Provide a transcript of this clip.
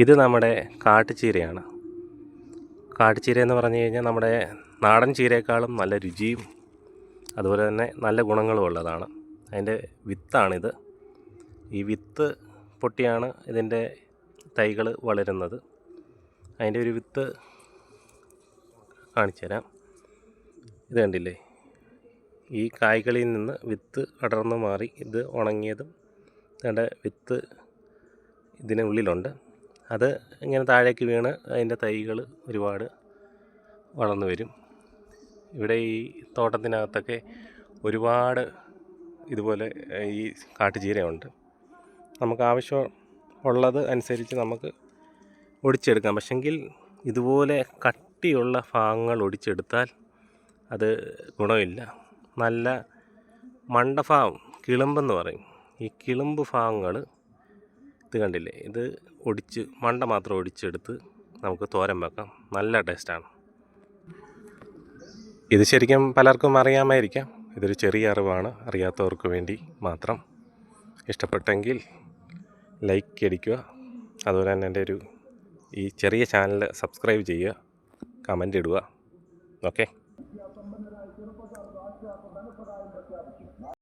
ഇത് നമ്മുടെ കാട്ടുചീരയാണ്. കാട്ടുചീര എന്ന് പറഞ്ഞു കഴിഞ്ഞാൽ നമ്മുടെ നാടൻ ചീരയേക്കാളും നല്ല രുചിയും അതുപോലെ തന്നെ നല്ല ഗുണങ്ങളും ഉള്ളതാണ്. അതിൻ്റെ വിത്താണിത്. ഈ വിത്ത് പൊട്ടിയാണ് ഇതിൻ്റെ തൈകൾ വളരുന്നത്. അതിൻ്റെ ഒരു വിത്ത് കാണിച്ചു തരാം. ഇത് കണ്ടില്ലേ, ഈ കായ്കളിൽ നിന്ന് വിത്ത് അടർന്നു മാറി ഇത് ഉണങ്ങിയതും അതിൻ്റെ വിത്ത് ഇതിനുള്ളിലുണ്ട്. അത് ഇങ്ങനെ താഴേക്ക് വീണ് അതിൻ്റെ തൈകൾ ഒരുപാട് വളർന്നു വരും. ഇവിടെ ഈ തോട്ടത്തിനകത്തൊക്കെ ഒരുപാട് ഇതുപോലെ ഈ കാട്ടുചീരയുണ്ട്. നമുക്ക് ആവശ്യം ഉള്ളത് അനുസരിച്ച് നമുക്ക് ഒടിച്ചെടുക്കാം. പക്ഷെങ്കിൽ ഇതുപോലെ കട്ടിയുള്ള ഭാഗങ്ങൾ ഒടിച്ചെടുത്താൽ അത് ഗുണമില്ല. നല്ല മണ്ടഭാഗം, കിളുമ്പെന്ന് പറയും. ഈ കിളുമ്പ് ഭാഗങ്ങൾ ഇത് കണ്ടില്ലേ, ഇത് ഒടിച്ച് മണ്ട മാത്രം ഒടിച്ചെടുത്ത് നമുക്ക് തോരൻ വെക്കാം. നല്ല ടേസ്റ്റാണ്. ഇത് ശരിക്കും പലർക്കും അറിയാമായിരിക്കാം. ഇതൊരു ചെറിയ അറിവാണ്, അറിയാത്തവർക്ക് വേണ്ടി മാത്രം. ഇഷ്ടപ്പെട്ടെങ്കിൽ ലൈക്ക് അടിക്കുക. അതുപോലെ തന്നെ എൻ്റെ ഈ ചെറിയ ചാനൽ സബ്സ്ക്രൈബ് ചെയ്യുക, കമൻ്റ് ഇടുക. ഓക്കെ.